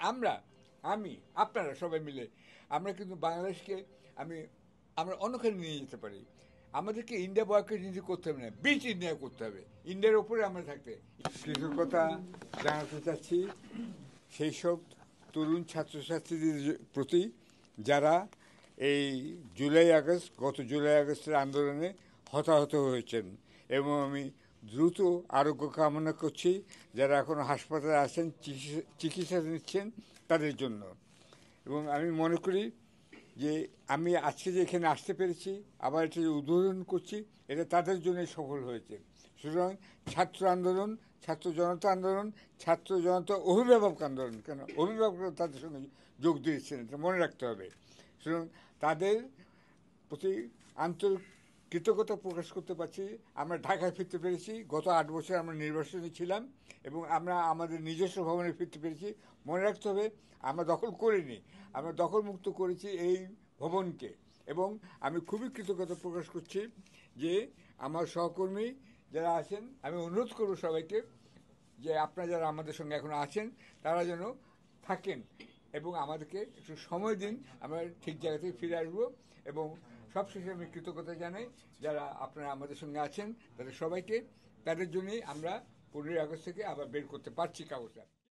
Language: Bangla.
আমরা আমি আপনারা সবাই মিলে আমরা কিন্তু বাংলাদেশকে আমরা অন্যখানে নিয়ে যেতে পারি। আমাদেরকে ইন্ডিয়া বয়কট কিন্তু করতে হবে না, বিচ ইন্ডিয়া করতে হবে। ইন্ডিয়ার ওপরে আমরা থাকতে কৃতজ্ঞতা জানাতে চাচ্ছি সেই সব তরুণ ছাত্রছাত্রীদের প্রতি যারা এই গত জুলাই আগস্টের আন্দোলনে হতাহত হয়েছেন, এবং আমি দ্রুত আরোগ্য কামনা করছি যারা এখনও হাসপাতালে আছেন, চিকিৎসা নিচ্ছেন তাদের জন্য। এবং আমি মনে করি যে আমি আজকে যে এখানে আসতে পেরেছি, আবার এটা যে উদ্বোধন করছি, এটা তাদের জন্যই সফল হয়েছে। সুতরাং ছাত্র আন্দোলন, ছাত্র জনতা আন্দোলন, ছাত্র জনতা অভিভাবক আন্দোলন, কেন অভিভাবকরা তাদের সঙ্গে যোগ দিয়েছেন, এটা মনে রাখতে হবে। সুতরাং তাদের প্রতি আন্তরিক কৃতজ্ঞতা প্রকাশ করতে পারছি। আমরা ঢাকায় ফিরতে পেরেছি, গত 8 বছর আমরা নির্বাসনে ছিলাম, এবং আমরা আমাদের নিজস্ব ভবনে ফিরতে পেরেছি। মনে রাখতে হবে আমরা দখল করিনি, আমরা দখলমুক্ত করেছি এই ভবনকে। এবং আমি খুবই কৃতজ্ঞতা প্রকাশ করছি যে আমার সহকর্মী যারা আছেন, আমি অনুরোধ করব সবাইকে যে আপনারা যারা আমাদের সঙ্গে এখন আছেন তারা যেন থাকেন এবং আমাদেরকে একটু সময় দিন, আমরা ঠিক জায়গা থেকে ফিরে আসবো। এবং সবশেষে আমি কৃতজ্ঞতা জানাই যারা আপনারা আমাদের সঙ্গে আছেন তাদের সবাইকে। তাদের জন্যই আমরা 15ই আগস্ট থেকে আবার বের করতে পারছি কাগজটা।